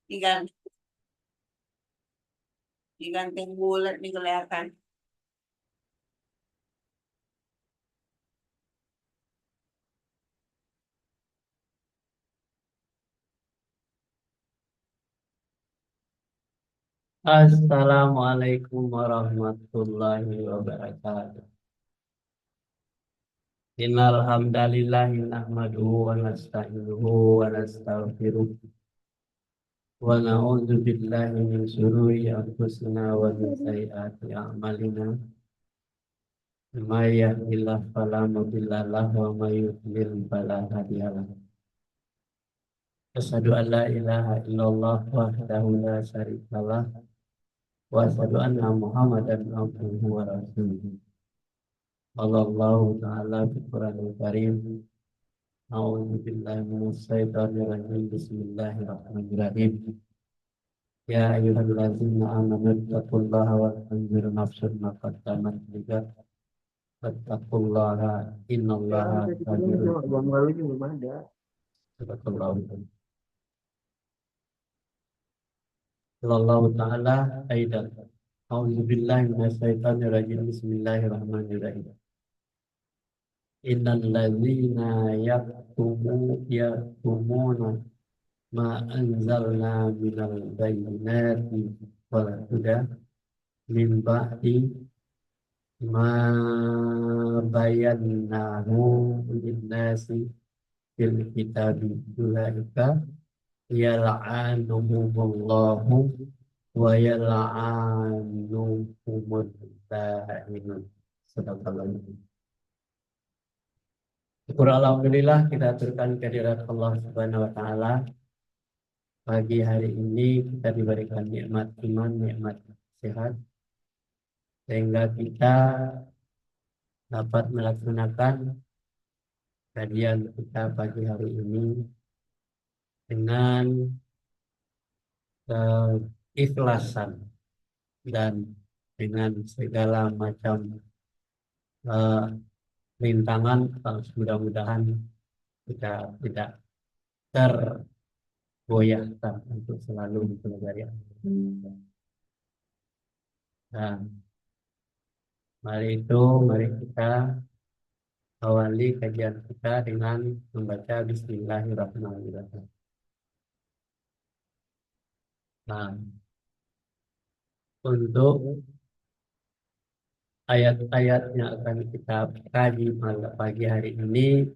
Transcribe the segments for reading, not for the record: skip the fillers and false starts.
Diganti, diganti bulat nih kelihatan. Assalamualaikum warahmatullahi wabarakatuh. Innal hamdalillahi nahmaduhu wa nasta'inuhu wa nastaghfiruh wa na'udzu billahi min shururi anfusina wa min sayyiati a'malina. May yahdihillahu fala mudilla lahu wa may yudlil fala hadiya lahu. Asyhadu an la ilaha illallah wahdahu la syarika lah wa asyhadu anna Muhammadan abduhu wa rasuluh. Allah Ta'ala fi Qur'anil Karim. A'udzu billahi minasy syaithanir rajim. Bismillahirrahmanirrahim. Ya ayyuhalladzina amanu taqullaha wa tanzur nafsun ma qaddamat lighad. Wattaqullaha innallaha khabirun bima ta'malun. Allah Ta'ala aidan. A'udzu billahi minasy syaithanir rajim. Bismillahirrahmanirrahim. Innal ladzina yaktumuna ma anzalna minal bayyinati wal huda min ba'di ma bayannahu lin-nasi fil kitabi ulaika yal'anuhumullahu wa yal'anuhumul la'inun. Sadaqallahu. Syukur alhamdulillah kita aturkan kehadirat Allah Subhanahu wa taala. Pagi hari ini kita diberikan nikmat iman, nikmat sehat, sehingga kita dapat melaksanakan kajian kita pagi hari ini dengan keikhlasan dan dengan segala macam rintangan. Mudah-mudahan kita tidak tergoyahkan untuk selalu mempelajari. Nah, mari kita awali kajian kita dengan membaca Bismillahirrahmanirrahim. Nah, untuk ayat-ayat yang akan kita kaji pada pagi hari ini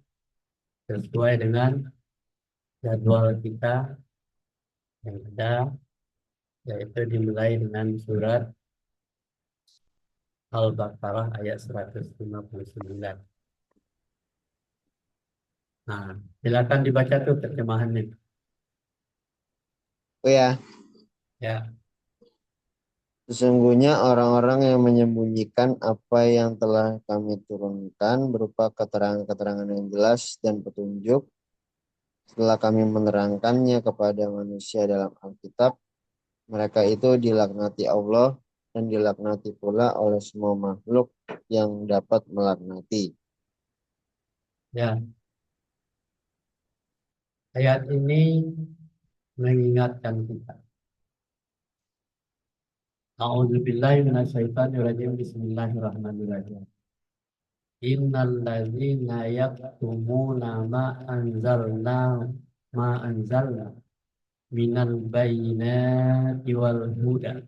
sesuai dengan jadwal kita yang ada, yaitu dimulai dengan surat Al-Baqarah ayat 159. Nah, silakan dibaca tuh terjemahannya. Oh ya, Ya, sesungguhnya orang-orang yang menyembunyikan apa yang telah kami turunkan berupa keterangan-keterangan yang jelas dan petunjuk setelah kami menerangkannya kepada manusia dalam Alkitab, mereka itu dilaknati Allah dan dilaknati pula oleh semua makhluk yang dapat melaknati. ya. Ayat ini mengingatkan kita. A'udzubillahi minasyaitonirrajim. Bismillahirrahmanirrahim. Innal ladzina yaktumuna ma anzalna minal bayyinati wal huda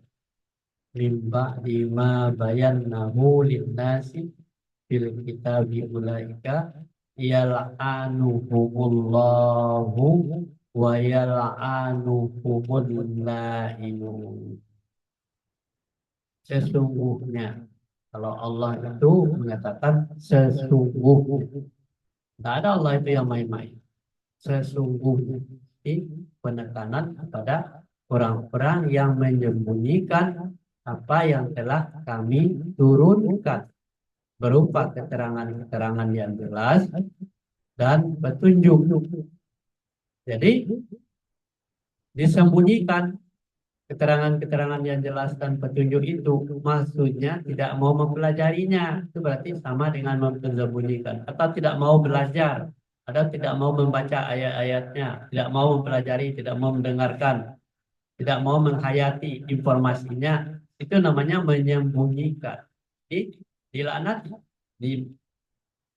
min ba'di ma bayannahu lin-nasi fil kitabi ulaika yal'anuhumullahu wa yal'anuhumul la'inun. Sesungguhnya, kalau Allah itu mengatakan sesungguhnya, tidak ada Allah itu yang main-main. Sesungguhnya, ini penekanan kepada orang-orang yang menyembunyikan apa yang telah kami turunkan berupa keterangan-keterangan yang jelas dan petunjuk. Jadi disembunyikan keterangan-keterangan yang jelas dan petunjuk itu, maksudnya tidak mau mempelajarinya. Itu berarti sama dengan menyembunyikan, atau tidak mau belajar, atau tidak mau membaca ayat-ayatnya, tidak mau mempelajari, tidak mau mendengarkan. tidak mau menghayati informasinya, itu namanya menyembunyikan. Jadi dilaknat. Di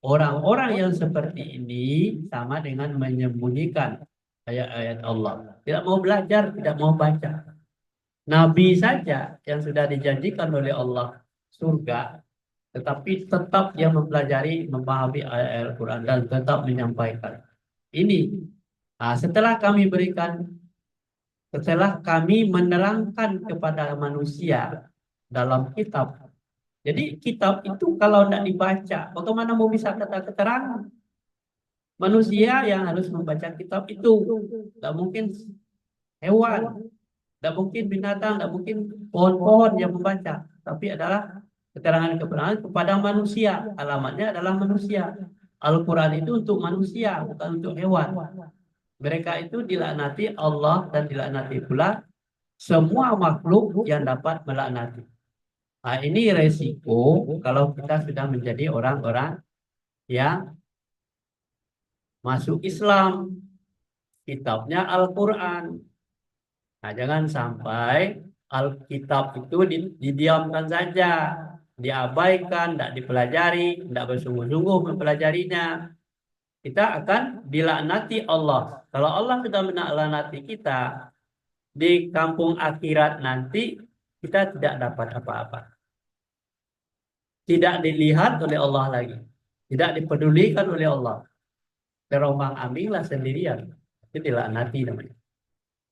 orang-orang yang seperti ini sama dengan menyembunyikan ayat-ayat Allah. Tidak mau belajar, tidak mau baca. Nabi saja yang sudah dijanjikan oleh Allah surga, tetapi tetap dia mempelajari, memahami ayat-ayat Al-Quran dan tetap menyampaikan. Ini, setelah kami menerangkan kepada manusia dalam kitab. Jadi kitab itu kalau tidak dibaca, bagaimana mau bisa kata keterangan? Manusia yang harus membaca kitab itu, tidak mungkin hewan, tidak mungkin binatang, tidak mungkin pohon-pohon yang membaca, tapi adalah keterangan-keterangan kepada manusia. Alamatnya adalah manusia. Al-Quran itu untuk manusia, bukan untuk hewan. Mereka itu dilaknati Allah dan dilaknati pula semua makhluk yang dapat melaknati. Nah, ini resiko kalau kita sudah menjadi orang-orang yang masuk Islam, kitabnya Al-Quran. Nah, jangan sampai Alkitab itu didiamkan saja, diabaikan, tidak dipelajari, tidak bersungguh-sungguh mempelajarinya. Kita akan dilaknati Allah. Kalau Allah sudah melaknati kita, di kampung akhirat nanti kita tidak dapat apa-apa. Tidak dilihat oleh Allah lagi. Tidak dipedulikan oleh Allah. Terombang-ambinglah sendirian. Itu dilaknati namanya.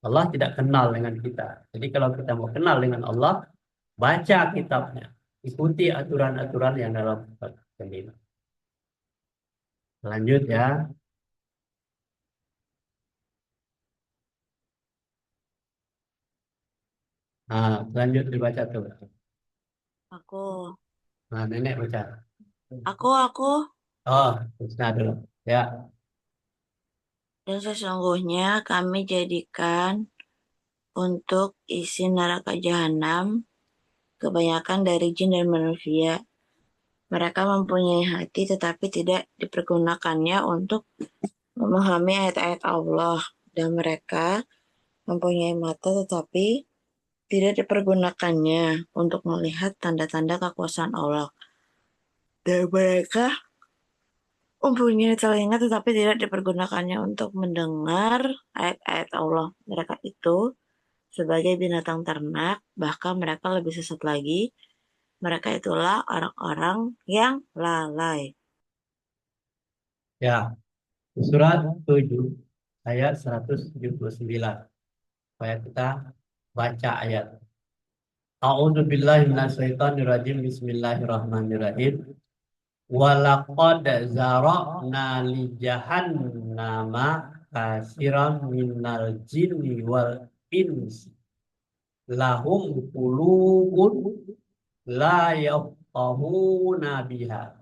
Allah tidak kenal dengan kita. Jadi kalau kita mau kenal dengan Allah, baca kitabnya. Ikuti aturan-aturan yang dalam kitab sendiri. Lanjut ya. Nah, lanjut dibaca tuh. Aku, Nah, nenek baca. aku, Oh, Husna dulu. Ya. dan sesungguhnya kami jadikan untuk isi neraka jahanam kebanyakan dari jin dan manusia. Mereka mempunyai hati tetapi tidak dipergunakannya untuk memahami ayat-ayat Allah. Dan mereka mempunyai mata tetapi tidak dipergunakannya untuk melihat tanda-tanda kekuasaan Allah. Dan mereka mempunyai telinga tetapi tidak dipergunakannya untuk mendengar ayat-ayat Allah. Mereka itu sebagai binatang ternak, bahkan mereka lebih sesat lagi. Mereka itulah orang-orang yang lalai. Ya. Surat 7 ayat 179. Supaya kita baca ayat. A'udzu billahi minasyaitonir rajim. Bismillahirrahmanirrahim. Walaqad zara'na li jahannama katsiran minal jinni wal insi lahum qulubun la yafqahuna biha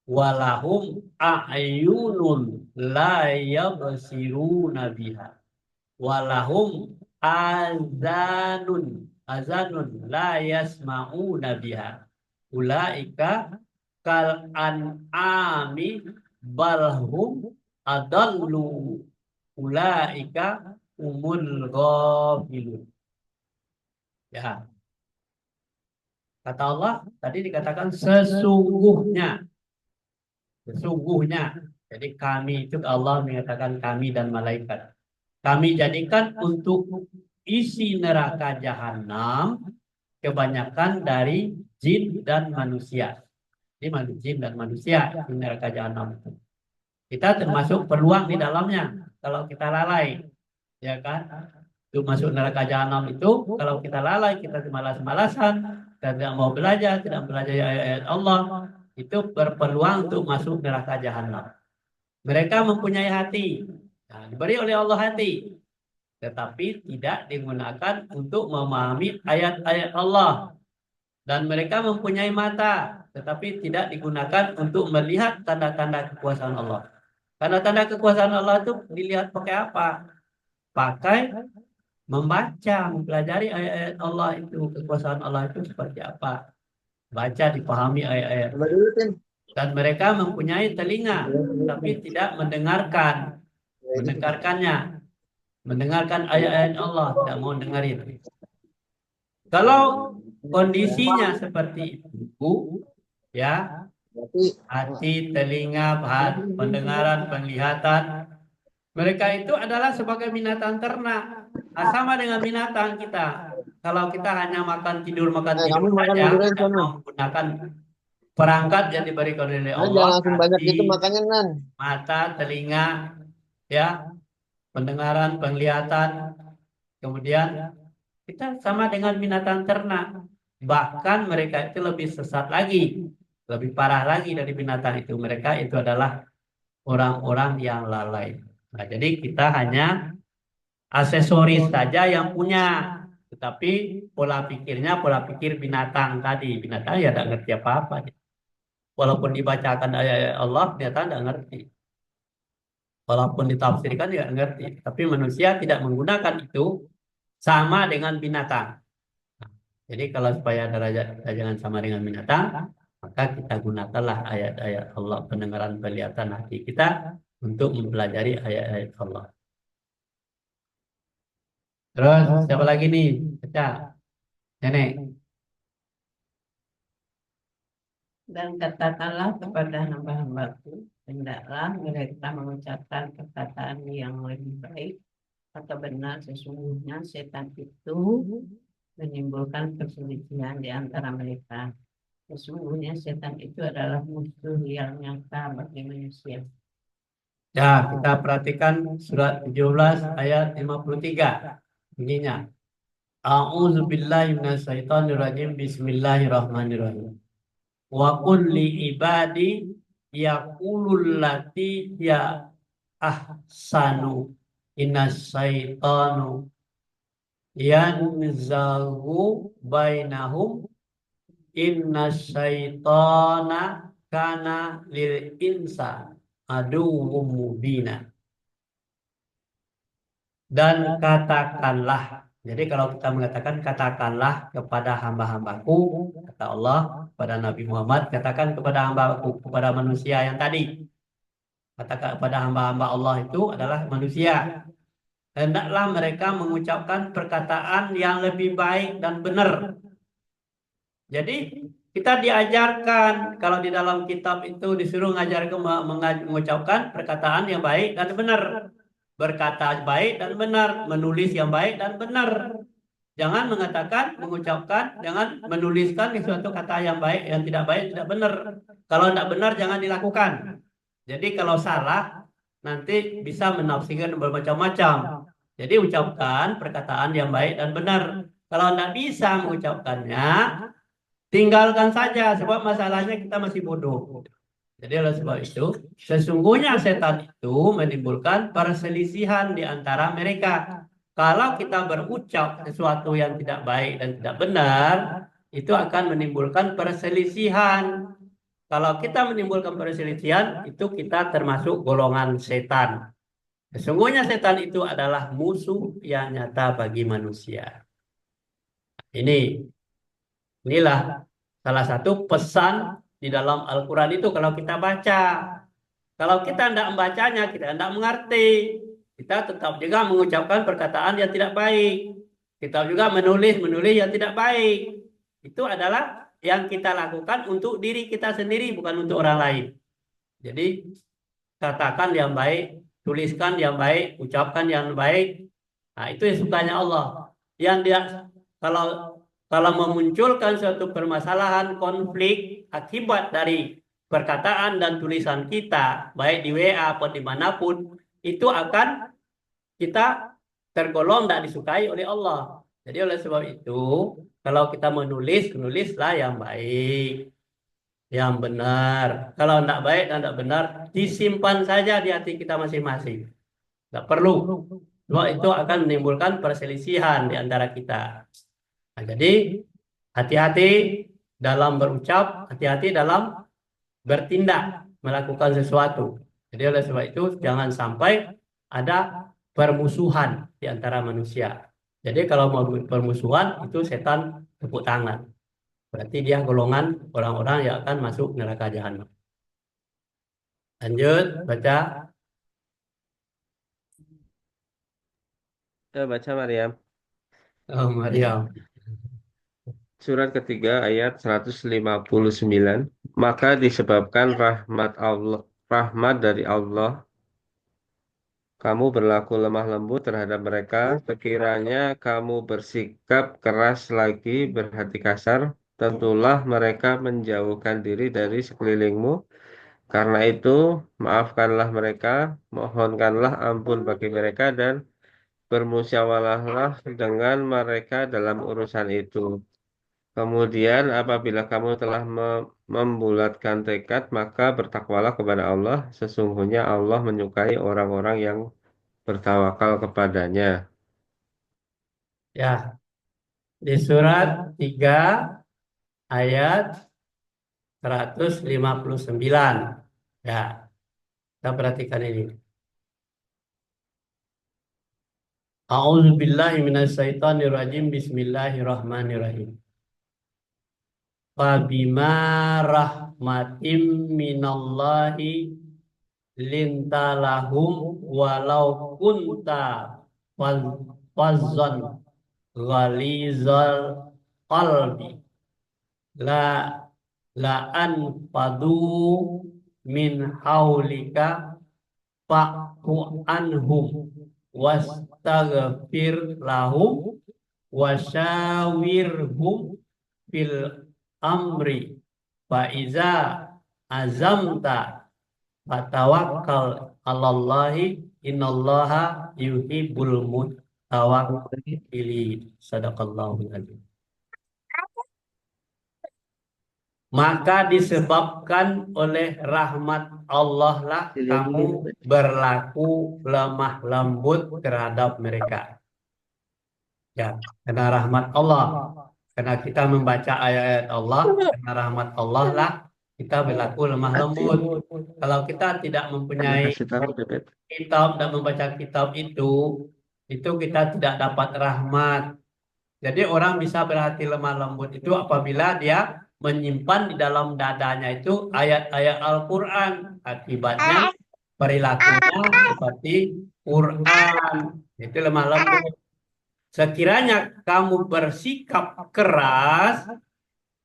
walahum a'yunun la yabsiruna biha walahum azanun la yasma'una biha ulaika kal an'ami balhum adallu ulaika umul ghafilun. Ya, kata Allah tadi dikatakan sesungguhnya. Jadi kami itu Allah mengatakan kami dan malaikat. Kami jadikan untuk isi neraka jahanam kebanyakan dari jin dan manusia. Jadi jin dan manusia di neraka jahanam itu. Kita termasuk peluang di dalamnya kalau kita lalai, ya kan? Untuk masuk neraka jahanam itu kalau kita lalai, kita malas-malasan, kita tidak mau belajar, tidak belajar ayat-ayat Allah, itu berpeluang untuk masuk neraka jahanam. Mereka mempunyai hati, nah, diberi oleh Allah hati, tetapi tidak digunakan untuk memahami ayat-ayat Allah. Dan mereka mempunyai mata, tetapi tidak digunakan untuk melihat tanda-tanda kekuasaan Allah. Tanda-tanda kekuasaan Allah itu dilihat pakai apa? Pakai membaca, mempelajari ayat-ayat Allah itu, kekuasaan Allah itu seperti apa. Baca, dipahami ayat-ayat. Dan mereka mempunyai telinga, tapi tidak mendengarkannya. mendengarkan ayat-ayat Allah, tidak mau dengerin. Kalau kondisinya seperti itu, ya, Berarti hati, telinga, pendengaran, penglihatan, mereka itu adalah sebagai binatang ternak. Nah, sama dengan binatang kita. Kalau kita hanya makan tidur kamu makan saja, durian tidak sana. mau menggunakan perangkat yang diberikan oleh Nah, jangan Allah, langsung banyak gitu hati, makannya Nan. mata, telinga, ya, pendengaran, penglihatan, kemudian kita sama dengan binatang ternak. Bahkan mereka itu lebih sesat lagi, lebih parah lagi dari binatang itu. Mereka itu adalah orang-orang yang lalai. Nah, jadi kita hanya aksesoris saja yang punya, tetapi pola pikirnya pola pikir binatang tadi. Binatang ya tidak ngerti apa-apa. Walaupun dibacakan ayat Allah, binatang tidak ngerti. Walaupun ditafsirkan ya ngerti. Tapi manusia tidak menggunakan itu sama dengan binatang. Jadi kalau supaya derajat kita jangan sama dengan binatang, maka kita gunakanlah ayat-ayat Allah, pendengaran, penglihatan hati kita untuk mempelajari ayat-ayat Allah. Terus siapa lagi nih? Baca. Nenek. Dan katakanlah kepada hamba-hambaku, hendaklah mereka mengucapkan perkataan yang lebih baik atau benar. Sesungguhnya setan itu menimbulkan perselisihan di antara mereka. Sesungguhnya setan itu adalah musuh yang nyata bagi manusia. Ya, kita perhatikan surat 17 ayat 53. Bunyinya. A'udzu billahi minasyaitonir rajim. Bismillahirrahmanirrahim. Wa qul li ibadi yaqulul lati ya ahsanu innas syaitanu yanzagu bainahum innas syaitana kana lil insan aduwwum mubina. Dan katakanlah, jadi kalau kita mengatakan katakanlah kepada hamba-hambaku, kata Allah kepada Nabi Muhammad, katakan kepada hambaku, kepada manusia yang tadi, katakan kepada hamba-hamba Allah itu adalah manusia. Hendaklah mereka mengucapkan perkataan yang lebih baik dan benar. Jadi kita diajarkan kalau di dalam kitab itu disuruh mengucapkan perkataan yang baik dan benar. Berkata baik dan benar, menulis yang baik dan benar. Jangan mengatakan, mengucapkan, jangan menuliskan sesuatu kata yang baik, yang tidak baik, tidak benar. Kalau tidak benar, jangan dilakukan. Jadi kalau salah, nanti bisa menafsirkan bermacam-macam. Jadi ucapkan perkataan yang baik dan benar. Kalau tidak bisa mengucapkannya, tinggalkan saja, sebab masalahnya kita masih bodoh. Jadi oleh sebab itu, sesungguhnya setan itu menimbulkan perselisihan di antara mereka. Kalau kita berucap sesuatu yang tidak baik dan tidak benar, itu akan menimbulkan perselisihan. Kalau kita menimbulkan perselisihan, itu kita termasuk golongan setan. Sesungguhnya setan itu adalah musuh yang nyata bagi manusia. Inilah salah satu pesan di dalam Al-Quran itu kalau kita baca. Kalau kita tidak membacanya, kita tidak mengerti. Kita tetap juga mengucapkan perkataan yang tidak baik. Kita juga menulis yang tidak baik. Itu adalah yang kita lakukan untuk diri kita sendiri, bukan untuk orang lain. Jadi, katakan yang baik, tuliskan yang baik, ucapkan yang baik. Nah, itu yang sukanya Allah. Yang dia, kalau memunculkan suatu permasalahan, konflik, akibat dari perkataan dan tulisan kita, baik di WA atau dimanapun, itu akan kita tergolong tidak disukai oleh Allah. Jadi oleh sebab itu, kalau kita menulislah yang baik, yang benar. Kalau tidak baik dan tidak benar, disimpan saja di hati kita masing-masing. Tidak perlu. Sebab itu akan menimbulkan perselisihan di antara kita. Nah, jadi hati-hati dalam berucap, hati-hati dalam bertindak, melakukan sesuatu. Jadi oleh sebab itu jangan sampai ada permusuhan di antara manusia. Jadi kalau mau permusuhan itu setan tepuk tangan. Berarti dia golongan orang-orang yang akan masuk neraka jahanam. Lanjut baca. Baca Maryam. Oh, Maryam. Surat ketiga ayat 159. Maka disebabkan rahmat dari Allah, kamu berlaku lemah lembut terhadap mereka. Sekiranya kamu bersikap keras lagi, berhati kasar, tentulah mereka menjauhkan diri dari sekelilingmu. Karena itu, maafkanlah mereka, mohonkanlah ampun bagi mereka, dan bermusyawarahlah dengan mereka dalam urusan itu. Kemudian apabila kamu telah membulatkan tekad, maka bertakwalah kepada Allah. Sesungguhnya Allah menyukai orang-orang yang bertawakal kepadanya. Ya, di surat 3 ayat 159. Ya, kita perhatikan ini. A'udzu billahi minasyaitonir rajim. Bismillahirrahmanirrahim. Fabima rahmatim minallahi lintalahum walau kunta fazzan ghalizal qalbi la an padu min haulika fa'fu anhum wastaghfir lahum wasyawirhum fil amri fa iza azamta fatawakkal 'alallahi innallaha yuhibbul mutawakkilin. Sadaqallahul adzim. Maka disebabkan oleh rahmat Allah lah kamu berlaku lemah lembut terhadap mereka. Ya, karena rahmat Allah. Karena kita membaca ayat-ayat Allah, karena rahmat Allah lah kita berlaku lemah lembut. Kalau kita tidak mempunyai Kasih tahu, Bebek. kitab dan membaca kitab itu kita tidak dapat rahmat. Jadi orang bisa berhati lemah lembut itu apabila dia menyimpan di dalam dadanya itu ayat-ayat Al-Quran. Akibatnya perilakunya seperti Quran. Itu lemah lembut. Sekiranya kamu bersikap keras,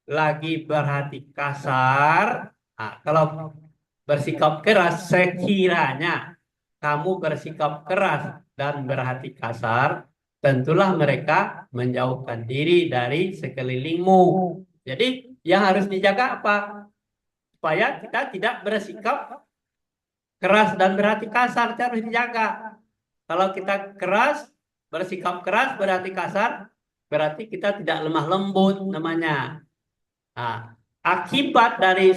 lagi berhati kasar. Nah, kalau bersikap keras, sekiranya kamu bersikap keras dan berhati kasar, tentulah mereka menjauhkan diri dari sekelilingmu. Jadi yang harus dijaga apa? Supaya kita tidak bersikap keras dan berhati kasar, itu harus dijaga. Kalau kita keras, bersikap keras, berhati kasar, berarti kita tidak lemah lembut namanya. Nah, akibat dari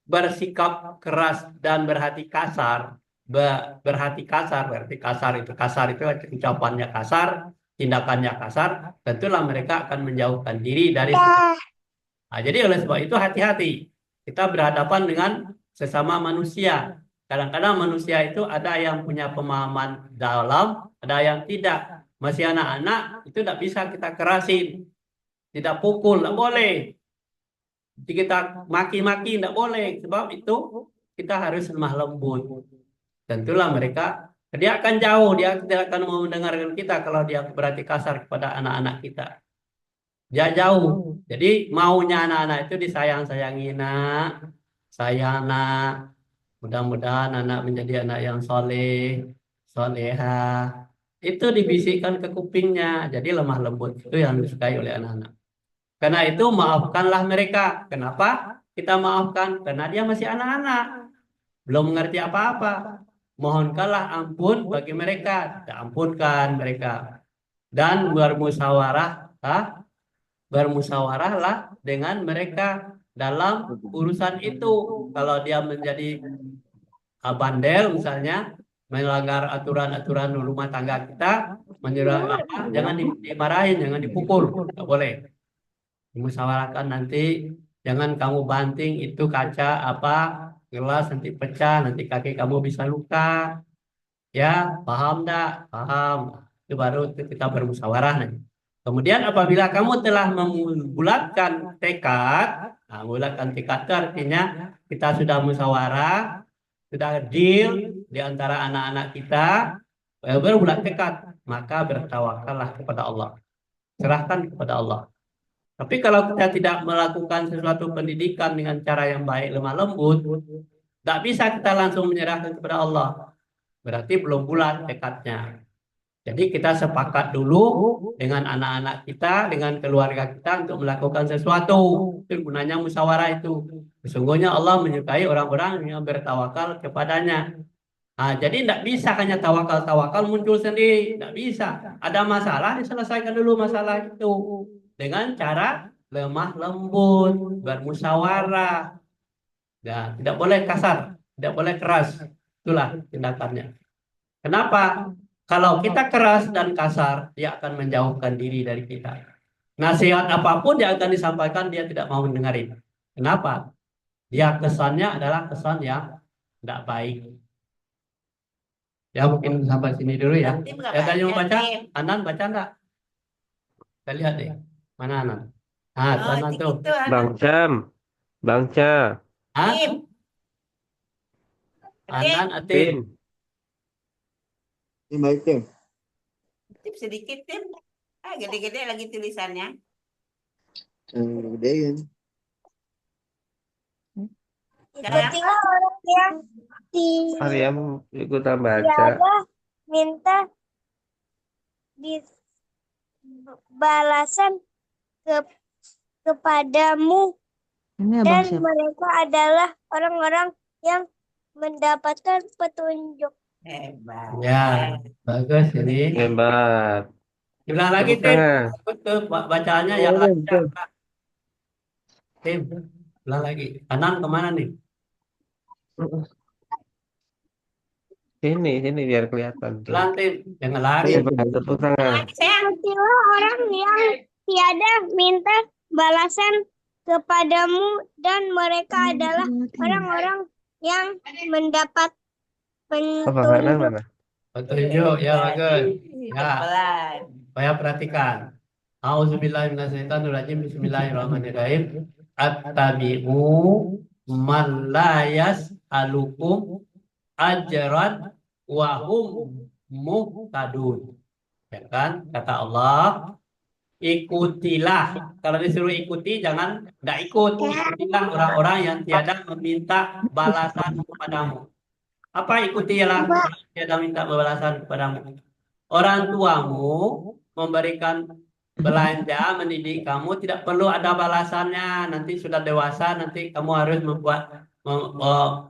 bersikap keras dan berhati kasar, berhati kasar itu ucapannya kasar, tindakannya kasar, tentulah mereka akan menjauhkan diri dari. Nah, jadi oleh sebab itu hati-hati. Kita berhadapan dengan sesama manusia. Kadang-kadang manusia itu ada yang punya pemahaman dalam, ada yang tidak. Masih anak-anak itu tidak bisa kita kerasin, tidak pukul, tidak boleh. Jadi kita maki-maki tidak boleh, sebab itu kita harus lemah lembut. Tentulah mereka, dia akan jauh, dia tidak akan mau mendengarkan kita kalau dia berarti kasar kepada anak-anak kita. Dia jauh. Jadi maunya anak-anak itu disayang-sayangi, nak. Sayang, nak. Mudah-mudahan anak menjadi anak yang soleh, soleha. Itu dibisikkan ke kupingnya. Jadi lemah lembut itu yang disukai oleh anak-anak. Karena itu maafkanlah mereka. Kenapa kita maafkan? Karena dia masih anak-anak, belum mengerti apa-apa. Mohonkanlah ampun bagi mereka, ampunkan mereka. Dan bermusyawarahlah dengan mereka dalam urusan itu. Kalau dia menjadi bandel misalnya, melanggar aturan-aturan rumah tangga kita, jangan dimarahin, jangan dipukul, tidak boleh. Dimusyawarahkan nanti, jangan kamu banting itu kaca gelas nanti pecah, nanti kaki kamu bisa luka. Ya, paham enggak? Paham. Itu baru kita bermusyawarah nanti. Kemudian apabila kamu telah membulatkan tekad, membulatkan tekad itu artinya kita sudah musyawarah, sudah deal di antara anak-anak kita, baru bulat tekad. maka bertawakallah kepada Allah. Serahkan kepada Allah. Tapi kalau kita tidak melakukan sesuatu pendidikan dengan cara yang baik, lemah lembut, tidak bisa kita langsung menyerahkan kepada Allah. Berarti belum bulat tekadnya. Jadi kita sepakat dulu dengan anak-anak kita, dengan keluarga kita untuk melakukan sesuatu. Itu gunanya musyawarah itu. Sesungguhnya Allah menyukai orang-orang yang bertawakal kepadanya. Nah, jadi tidak bisa hanya tawakal-tawakal muncul sendiri. Tidak bisa. Ada masalah, diselesaikan dulu masalah itu. Dengan cara lemah lembut, bermusyawarah. Ya, tidak boleh kasar, tidak boleh keras. Itulah tindakannya. Kenapa? Kalau kita keras dan kasar, dia akan menjauhkan diri dari kita. Nasihat apapun yang akan disampaikan, dia tidak mau mendengarin. Kenapa? Dia kesannya adalah kesan yang tidak baik. Ya mungkin sampai sini dulu ya. Tim nggak Ya tadi mau baca, baca, Tim. Anan baca enggak? Kita lihat deh. Mana Anan? Ah, Oh, Anan itu tuh. gitu, anak. Bang Jam, Bang Jam, Ah, Tim. Anan, Tim. Atin. Tim. Ini baik, Tim. Tim sedikit, Tim. Gede-gede lagi tulisannya. Yang gedein. Ikutilah orang yang Maryam ikutan baca. tiada minta balasan kepadamu dan mereka adalah orang-orang yang mendapatkan petunjuk. Hebat. Ya, bagus ini. Hebat. Ulang lagi, Tepuk Tim. tangan. Betul, bacaannya yang lancar. Tim, ulang lagi. Anan kemana nih? Sini biar kelihatan. Tim. Ulang, Tim. Jangan lari. Hebat, tepuk tangan. Ikutilah orang yang tiada minta balasan kepadamu dan mereka adalah orang-orang yang mendapat Apa kanan petunjuk. mana? Petunjuk, ya bagus. Ya, Pelan. saya perhatikan. Auzubillahiminasyaitonirrajim. Bismillahirrahmanirrahim. Attabi'u man la yas'alukum ajran wa hum muhtadun. Ya kan? Kata Allah, ikutilah. Kalau disuruh ikuti, jangan tidak ikut. Ikutilah orang-orang yang tiada meminta balasan kepadamu. Apa ikutilah orang yang tiada minta balasan kepadamu? Orang tuamu memberikan belanja, mendidik kamu, tidak perlu ada balasannya. Nanti sudah dewasa, nanti kamu harus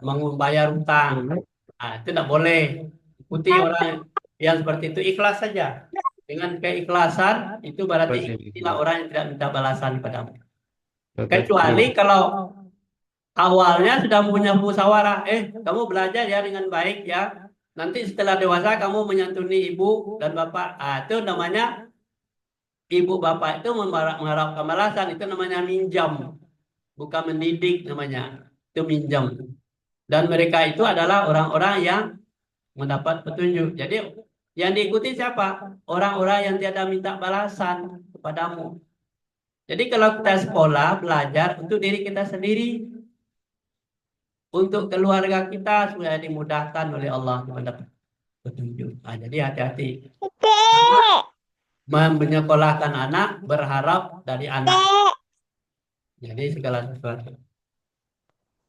membayar hutang. Nah, itu tidak boleh. Ikuti orang yang seperti itu, ikhlas saja. Dengan keikhlasan, itu berarti ikutilah orang yang tidak minta balasan kepadamu. Kecuali kalau awalnya sudah punya musyawarah, kamu belajar ya dengan baik ya. Nanti setelah dewasa kamu menyantuni ibu dan bapak. Itu namanya ibu bapak itu mengharapkan balasan. Itu namanya minjam, bukan mendidik namanya. Itu minjam. Dan mereka itu adalah orang-orang yang mendapat petunjuk. Jadi yang diikuti siapa? Orang-orang yang tiada minta balasan kepadamu. Jadi kalau kita sekolah, belajar untuk diri kita sendiri, untuk keluarga kita sudah dimudahkan oleh Allah mendapat petunjuk. Nah, jadi hati-hati. Menyekolahkan anak berharap dari anak. Jadi segala sesuatu.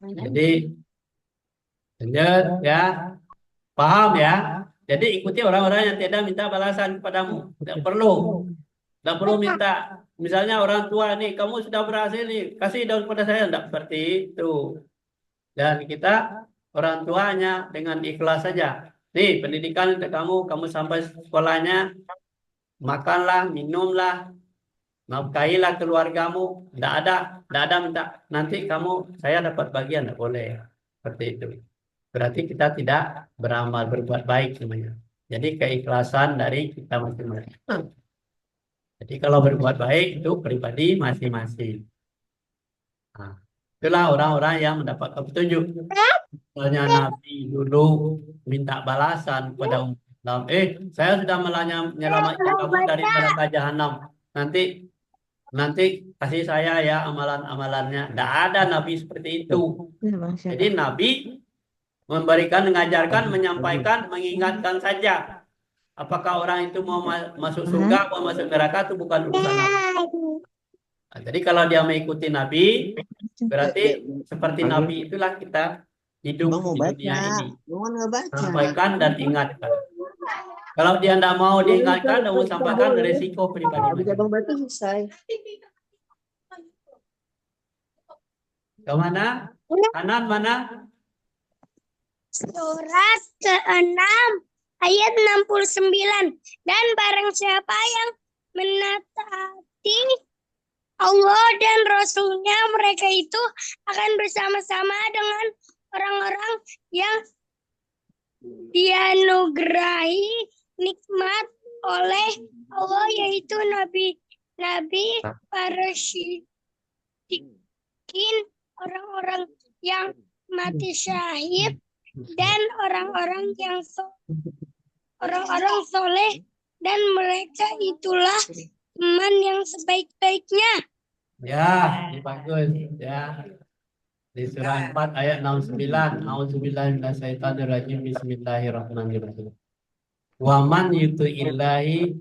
Jadi lanjut ya, paham ya. Jadi ikuti orang-orang yang tidak minta balasan kepadamu. Tidak perlu minta. Misalnya orang tua nih, kamu sudah berhasil nih, kasih daun kepada saya. Tidak seperti itu. Dan kita orang tuanya dengan ikhlas saja. Nih pendidikan untuk kamu sampai sekolahnya, makanlah, minumlah, nafkahilah keluargamu. Tidak ada minta nanti saya dapat bagian, tidak boleh. Seperti itu. Berarti kita tidak beramal, berbuat baik namanya. Jadi keikhlasan dari kita masing-masing. Jadi kalau berbuat baik itu pribadi masing-masing. Nah, itulah orang-orang yang mendapatkan petunjuk. Misalnya Nabi dulu minta balasan kepada umat Islam. Saya sudah menyelamatkan kamu dari neraka jahanam. Nanti kasih saya ya amalan-amalannya. Tidak ada Nabi seperti itu. Jadi Nabi mengajarkan, menyampaikan, mengingatkan saja. Apakah orang itu mau masuk surga atau masuk neraka itu bukan urusan Nabi. Nah, jadi kalau dia mengikuti Nabi, berarti seperti Nabi itulah kita hidup Bang mau di dunia baca. ini. Bang nggak baca. Sampaikan dan ingatkan. Kalau dia tidak mau diingatkan dan mau sampaikan, resiko pribadi Habis masing-masing. abang baca selesai. Ke mana? Kanan mana? Surat ke-6 ayat 69. Dan barang siapa yang menaati Allah dan Rasul-Nya, mereka itu akan bersama-sama dengan orang-orang yang dianugerahi nikmat oleh Allah, yaitu nabi-nabi, para siddiqin, orang-orang yang mati syahid, dan orang-orang soleh, dan mereka itulah teman yang sebaik-baiknya. Ya, ini bagus. Ya. Di surah 4 ayat 69. A'udzubillahi minasyaitonirrajim. Bismillahirrahmanirrahim. Wa man yuti'illahi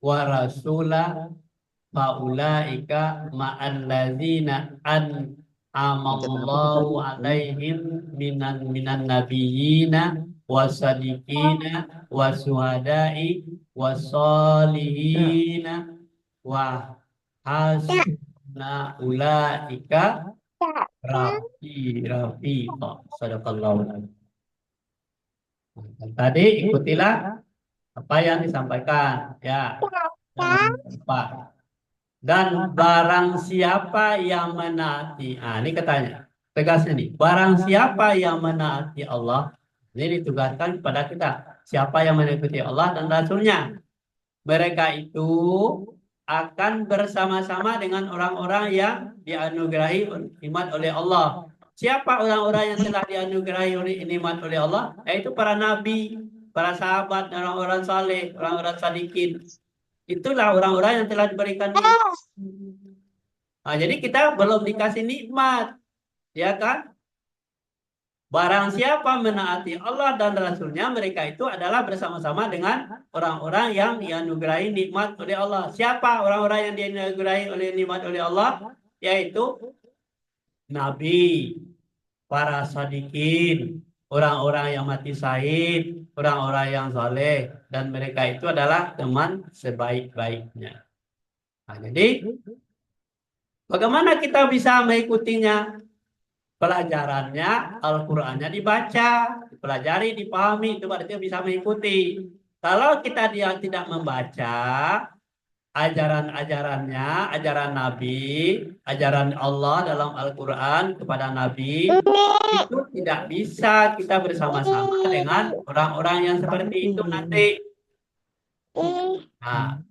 wa rasulah faulaika ma'alladzina an'amallahu alaihim minan nabiyyina wasadiqina wasuhada'i wasolihina wa hasna ulaika rafiqa. Sadaqallahu alazim. Tadi ikutilah apa yang disampaikan, ya. Jangan lupa. Dan barang siapa yang menaati, ini katanya, tegasnya nih, barang siapa yang menaati Allah, ini ditugaskan kepada kita. Siapa yang mengikuti Allah dan Rasulnya, mereka itu akan bersama-sama dengan orang-orang yang dianugerahi nikmat oleh Allah. Siapa orang-orang yang telah dianugerahi nikmat oleh Allah? Yaitu para nabi, para sahabat, orang-orang saleh, orang-orang sadikin. Itulah orang-orang yang telah diberikan nikmat. Nah, jadi kita belum dikasih nikmat, ya kan? Barang siapa menaati Allah dan Rasulnya, mereka itu adalah bersama-sama dengan orang-orang yang dianugerahi nikmat oleh Allah. Siapa orang-orang yang dianugerahi oleh nikmat oleh Allah? Yaitu Nabi, para sadiqin, orang-orang yang mati syahid, orang-orang yang saleh, dan mereka itu adalah teman sebaik-baiknya. Nah, jadi bagaimana kita bisa mengikutinya? Pelajarannya, Al-Qur'annya dibaca, dipelajari, dipahami, itu berarti bisa mengikuti. Kalau kita dia tidak membaca ajaran-ajarannya, ajaran Nabi, ajaran Allah dalam Al-Quran kepada Nabi, itu tidak bisa kita bersama-sama dengan orang-orang yang seperti itu nanti. Nah,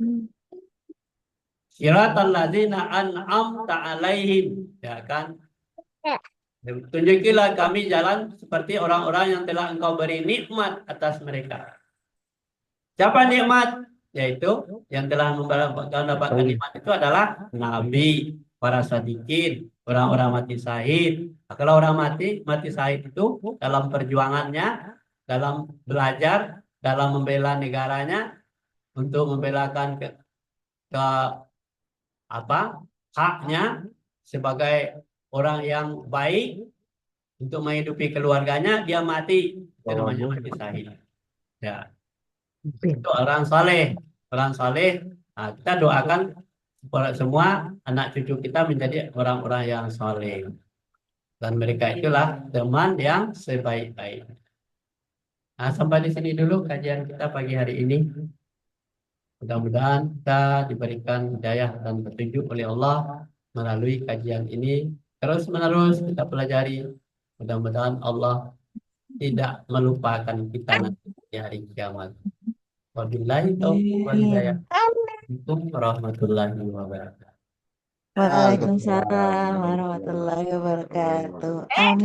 siratal ladzina an'amta alaihim, ya kan? Tunjukilah kami jalan seperti orang-orang yang telah engkau beri nikmat atas mereka. Siapa nikmat? Yaitu yang telah mendapatkan nikmat itu adalah Nabi, para sadiqin, orang-orang mati syahid. Nah, kalau orang mati syahid itu dalam perjuangannya, dalam belajar, dalam membela negaranya, untuk membelakan ke haknya sebagai orang yang baik untuk menghidupi keluarganya, dia mati, itu namanya mati syahid. Ya, itu orang saleh. Nah, kita doakan semua anak cucu kita menjadi orang-orang yang saleh, dan mereka itulah teman yang sebaik-baik. Nah, sampai di sini dulu kajian kita pagi hari ini. Mudah-mudahan kita diberikan hidayah dan petunjuk oleh Allah melalui kajian ini. Terus-menerus kita pelajari. Mudah-mudahan Allah tidak melupakan kita nanti di hari kiamat. Wabillahi taufiq wal hidayah. Assalamualaikum warahmatullahi wabarakatuh. Waalaikumsalam warahmatullahi wabarakatuh. Amin.